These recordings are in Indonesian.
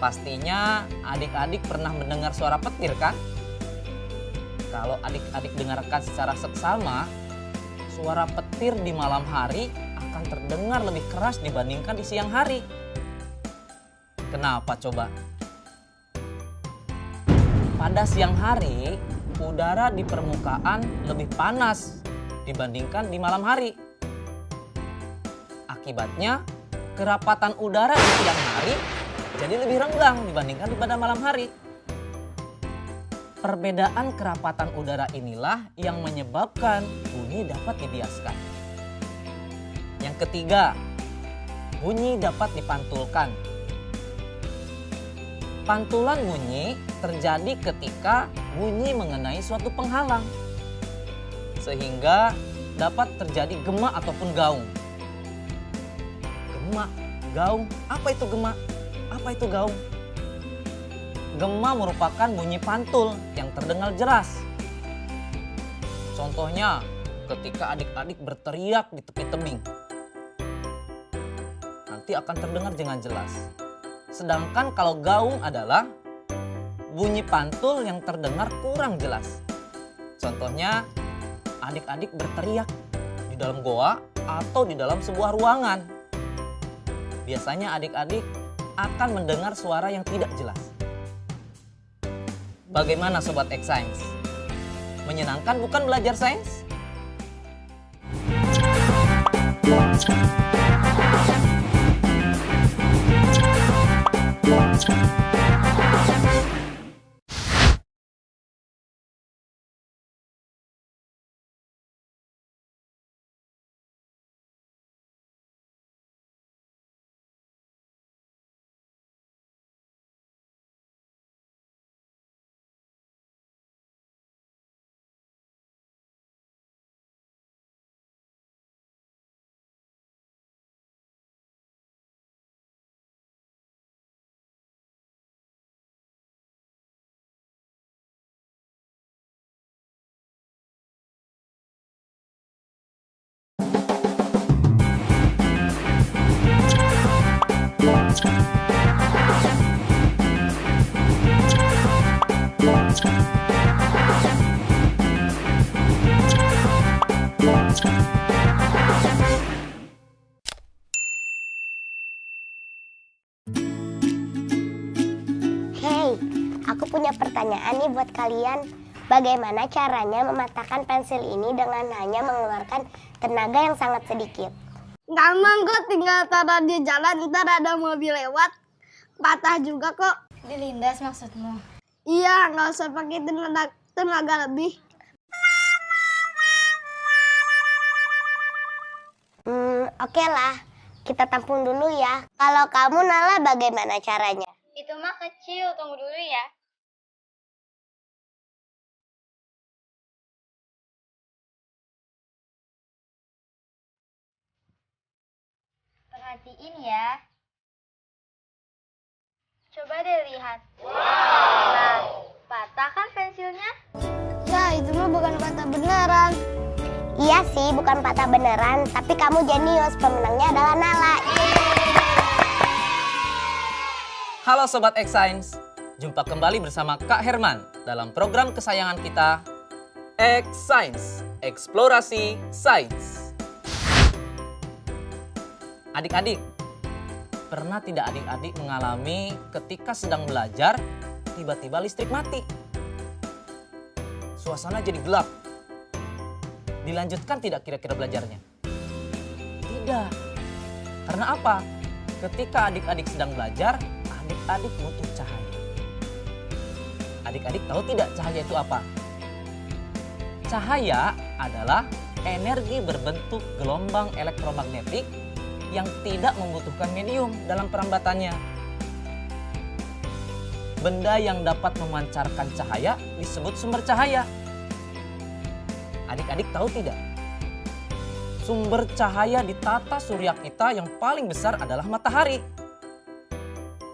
Pastinya adik-adik pernah mendengar suara petir kan? Kalau adik-adik dengarkan secara seksama, suara petir di malam hari akan terdengar lebih keras dibandingkan di siang hari. Kenapa coba? Pada siang hari, udara di permukaan lebih panas dibandingkan di malam hari. Akibatnya, kerapatan udara di siang hari jadi lebih renggang dibandingkan pada malam hari. Perbedaan kerapatan udara inilah yang menyebabkan bunyi dapat dibiaskan. Yang ketiga, bunyi dapat dipantulkan. Pantulan bunyi terjadi ketika bunyi mengenai suatu penghalang, sehingga dapat terjadi gema ataupun gaung. Gema, gaung, apa itu gema? Apa itu gaung? Gema merupakan bunyi pantul yang terdengar jelas. Contohnya ketika adik-adik berteriak di tepi tebing. Nanti akan terdengar dengan jelas. Sedangkan kalau gaung adalah bunyi pantul yang terdengar kurang jelas. Contohnya adik-adik berteriak di dalam goa atau di dalam sebuah ruangan. Biasanya adik-adik akan mendengar suara yang tidak jelas. Bagaimana Sobat X Science? Menyenangkan bukan belajar sains? Hey, aku punya pertanyaan nih buat kalian. Bagaimana caranya mematahkan pensil ini dengan hanya mengeluarkan tenaga yang sangat sedikit? Gampang kok, tinggal taruh di jalan, ntar ada mobil lewat. Patah juga kok. Dilindas maksudmu? Iya, nggak usah pakai tenaga lebih. Oke lah, kita tampung dulu ya. Kalau kamu Nala bagaimana caranya? Itu mah kecil, tunggu dulu ya. Perhatiin ya. Coba deh lihat. Nah, patah kan pensilnya? Ya, itu mah bukan patah beneran. Iya sih, bukan patah beneran, tapi kamu jenius. Pemenangnya adalah Nala. Halo Sobat X Science, jumpa kembali bersama Kak Herman dalam program kesayangan kita, X Science, Eksplorasi Sains. Adik-adik, pernah tidak adik-adik mengalami ketika sedang belajar, tiba-tiba listrik mati? Suasana jadi gelap. Dilanjutkan tidak kira-kira belajarnya? Tidak. Karena apa? Ketika adik-adik sedang belajar, adik-adik butuh cahaya. Adik-adik tahu tidak cahaya itu apa? Cahaya adalah energi berbentuk gelombang elektromagnetik yang tidak membutuhkan medium dalam perambatannya. Benda yang dapat memancarkan cahaya disebut sumber cahaya. Adik-adik tahu tidak? Sumber cahaya di tata surya kita yang paling besar adalah matahari.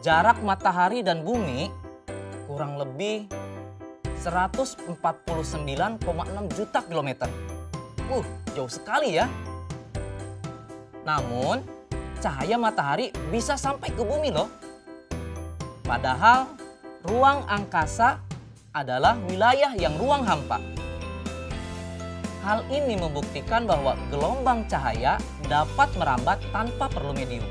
Jarak matahari dan bumi kurang lebih 149,6 juta kilometer. Jauh sekali ya. Namun, cahaya matahari bisa sampai ke bumi loh. Padahal ruang angkasa adalah wilayah yang ruang hampa. Hal ini membuktikan bahwa gelombang cahaya dapat merambat tanpa perlu medium.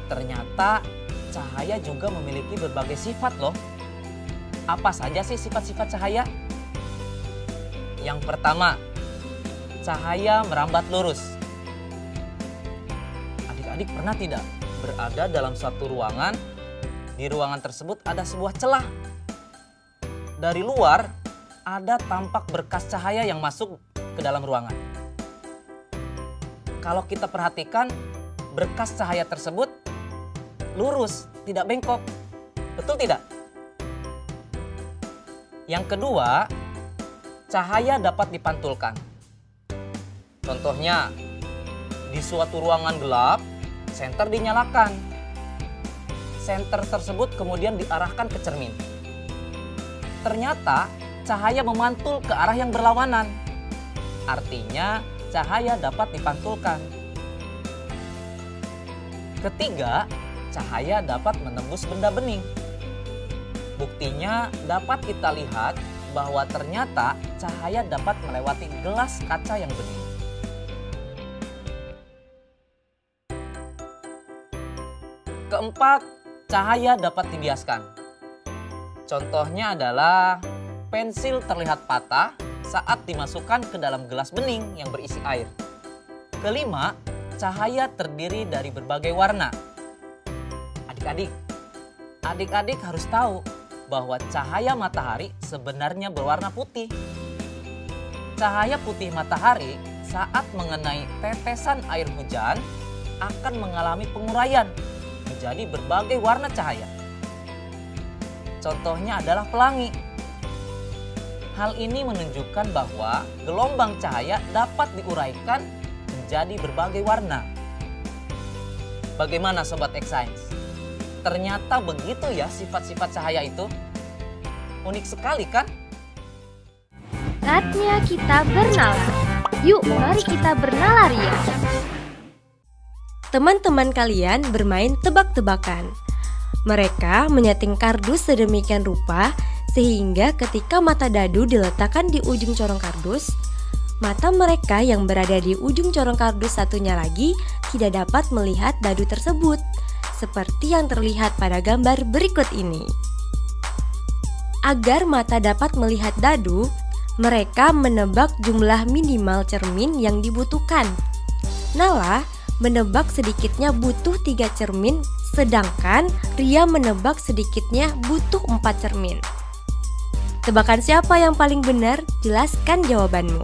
Ternyata cahaya juga memiliki berbagai sifat loh. Apa saja sih sifat-sifat cahaya? Yang pertama, cahaya merambat lurus. Adik-adik pernah tidak berada dalam suatu ruangan? Di ruangan tersebut ada sebuah celah. Dari luar ada tampak berkas cahaya yang masuk ke dalam ruangan. Kalau kita perhatikan, berkas cahaya tersebut lurus, tidak bengkok. Betul tidak? Yang kedua, cahaya dapat dipantulkan. Contohnya, di suatu ruangan gelap, senter dinyalakan. Senter tersebut kemudian diarahkan ke cermin. Ternyata cahaya memantul ke arah yang berlawanan. Artinya cahaya dapat dipantulkan. Ketiga, cahaya dapat menembus benda bening. Buktinya dapat kita lihat bahwa ternyata cahaya dapat melewati gelas kaca yang bening. Keempat, cahaya dapat dibiaskan. Contohnya adalah pensil terlihat patah saat dimasukkan ke dalam gelas bening yang berisi air. Kelima, cahaya terdiri dari berbagai warna. Adik-adik harus tahu bahwa cahaya matahari sebenarnya berwarna putih. Cahaya putih matahari saat mengenai tetesan air hujan akan mengalami penguraian menjadi berbagai warna cahaya. Contohnya adalah pelangi. Hal ini menunjukkan bahwa gelombang cahaya dapat diuraikan menjadi berbagai warna. Bagaimana Sobat X-Science? Ternyata begitu ya sifat-sifat cahaya itu. Unik sekali kan? Saatnya kita bernalar. Yuk, mari kita bernalar ya. Teman-teman kalian bermain tebak-tebakan. Mereka menyeting kardus sedemikian rupa sehingga ketika mata dadu diletakkan di ujung corong kardus, mata mereka yang berada di ujung corong kardus satunya lagi tidak dapat melihat dadu tersebut, seperti yang terlihat pada gambar berikut ini. Agar mata dapat melihat dadu, mereka menebak jumlah minimal cermin yang dibutuhkan. Nala menebak sedikitnya butuh 3 cermin, sedangkan Ria menebak sedikitnya butuh 4 cermin. Tebakan siapa yang paling benar? Jelaskan jawabanmu.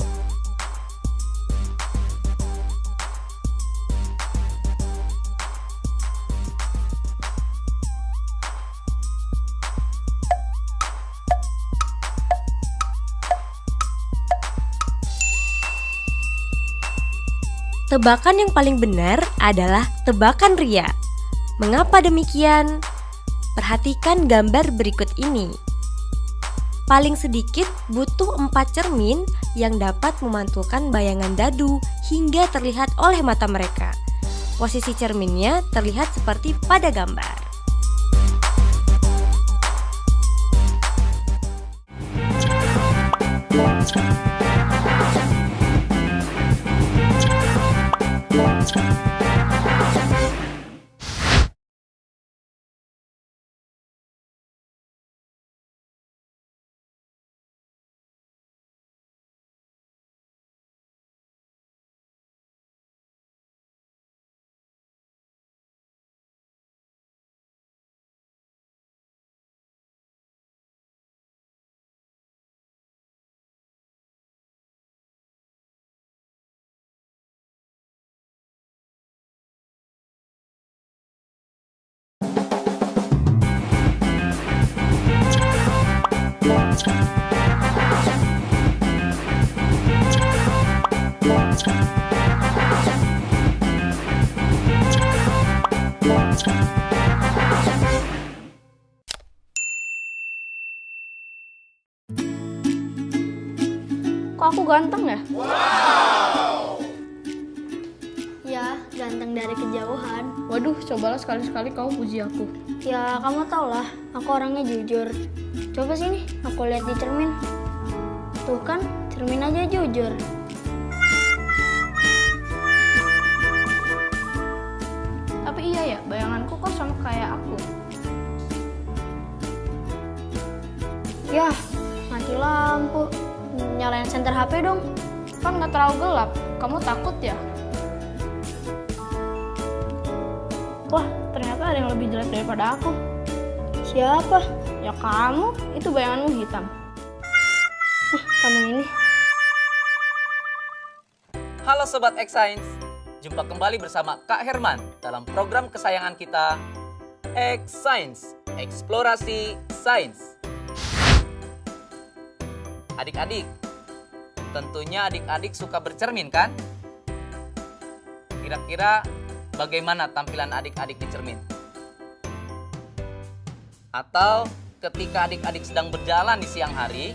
Tebakan yang paling benar adalah tebakan Ria. Mengapa demikian? Perhatikan gambar berikut ini. Paling sedikit butuh 4 cermin yang dapat memantulkan bayangan dadu hingga terlihat oleh mata mereka. Posisi cerminnya terlihat seperti pada gambar. Kok aku ganteng ya? ganteng dari kejauhan. Waduh, cobalah sekali-sekali kamu puji aku. Ya kamu tau lah, aku orangnya jujur. Coba sini, aku lihat di cermin. Tuh kan, cermin aja jujur. Tapi iya ya, bayanganku kok sama kayak aku. Yah, mati lampu. Nyalain senter HP dong. Kan nggak terlalu gelap, kamu takut ya? Wah, ternyata ada yang lebih jelek daripada aku. Siapa? Ya kamu, itu bayanganmu hitam. Kamu ini. Halo Sobat X-Science, jumpa kembali bersama Kak Herman dalam program kesayangan kita, X-Science, Eksplorasi Sains. Adik-adik, tentunya adik-adik suka bercermin kan? Kira-kira bagaimana tampilan adik-adik di cermin? Atau ketika adik-adik sedang berjalan di siang hari,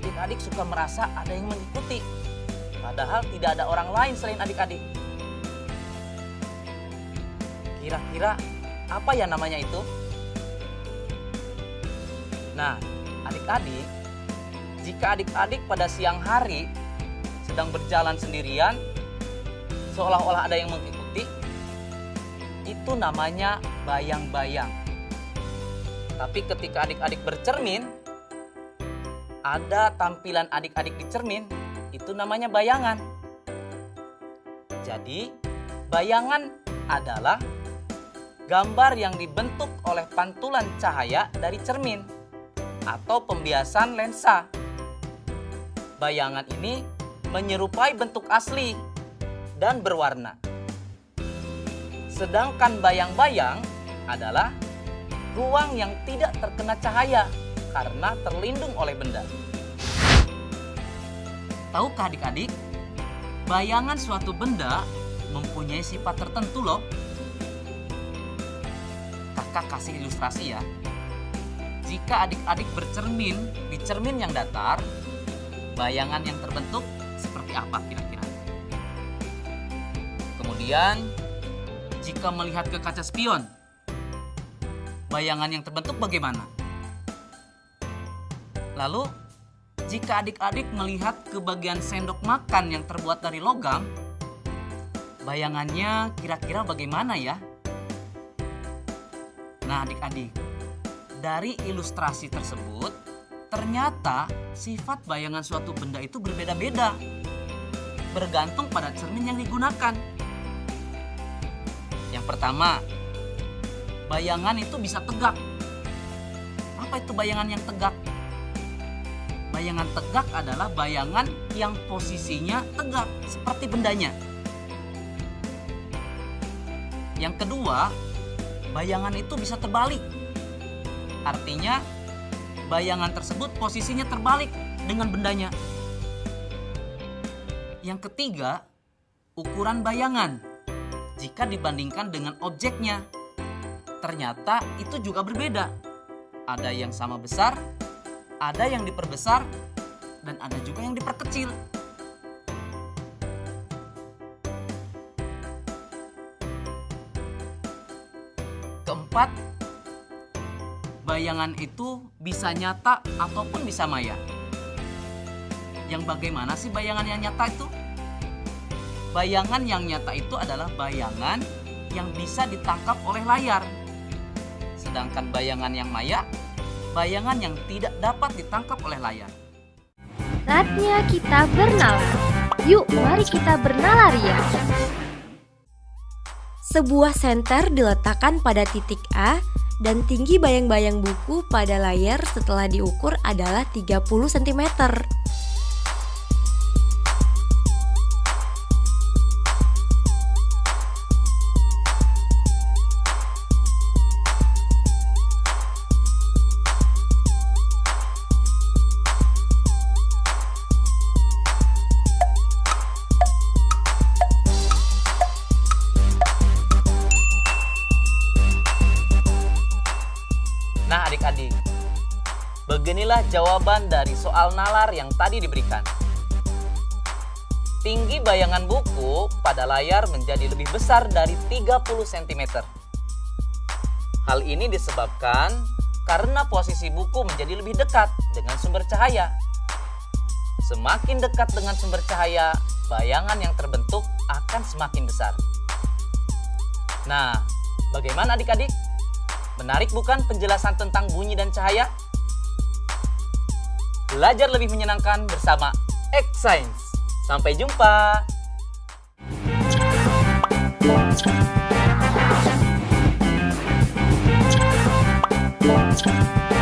adik-adik suka merasa ada yang mengikuti, padahal tidak ada orang lain selain adik-adik. Kira-kira apa ya namanya itu? Nah, adik-adik, jika adik-adik pada siang hari sedang berjalan sendirian, seolah-olah ada yang mengikuti, itu namanya bayang-bayang. Tapi ketika adik-adik bercermin, ada tampilan adik-adik di cermin, itu namanya bayangan. Jadi, bayangan adalah gambar yang dibentuk oleh pantulan cahaya dari cermin atau pembiasan lensa. Bayangan ini menyerupai bentuk asli dan berwarna. Sedangkan bayang-bayang adalah ruang yang tidak terkena cahaya karena terlindung oleh benda. Tahukah adik-adik, bayangan suatu benda mempunyai sifat tertentu loh. Kakak kasih ilustrasi ya. Jika adik-adik bercermin di cermin yang datar, bayangan yang terbentuk seperti apa kira-kira? Kemudian, jika melihat ke kaca spion, bayangan yang terbentuk bagaimana? Lalu, jika adik-adik melihat ke bagian sendok makan yang terbuat dari logam, bayangannya kira-kira bagaimana ya? Nah adik-adik, dari ilustrasi tersebut, ternyata sifat bayangan suatu benda itu berbeda-beda, bergantung pada cermin yang digunakan. Yang pertama, bayangan itu bisa tegak. Apa itu bayangan yang tegak? Bayangan tegak adalah bayangan yang posisinya tegak, seperti bendanya. Yang kedua, bayangan itu bisa terbalik. Artinya, bayangan tersebut posisinya terbalik dengan bendanya. Yang ketiga, ukuran bayangan. Jika dibandingkan dengan objeknya, ternyata itu juga berbeda. Ada yang sama besar, ada yang diperbesar, dan ada juga yang diperkecil. Keempat, bayangan itu bisa nyata ataupun bisa maya. Yang bagaimana sih bayangan yang nyata itu? Bayangan yang nyata itu adalah bayangan yang bisa ditangkap oleh layar. Sedangkan bayangan yang maya, bayangan yang tidak dapat ditangkap oleh layar. Saatnya kita bernalar. Yuk, mari kita bernalar ya. Sebuah senter diletakkan pada titik A dan tinggi bayang-bayang buku pada layar setelah diukur adalah 30 cm. Nah adik-adik, beginilah jawaban dari soal nalar yang tadi diberikan. tinggi bayangan buku pada layar menjadi lebih besar dari 30 cm. Hal ini disebabkan karena posisi buku menjadi lebih dekat dengan sumber cahaya. Semakin dekat dengan sumber cahaya, bayangan yang terbentuk akan semakin besar. Nah, bagaimana adik-adik? Menarik bukan penjelasan tentang bunyi dan cahaya? Belajar lebih menyenangkan bersama X-Science. Sampai jumpa! Thank you.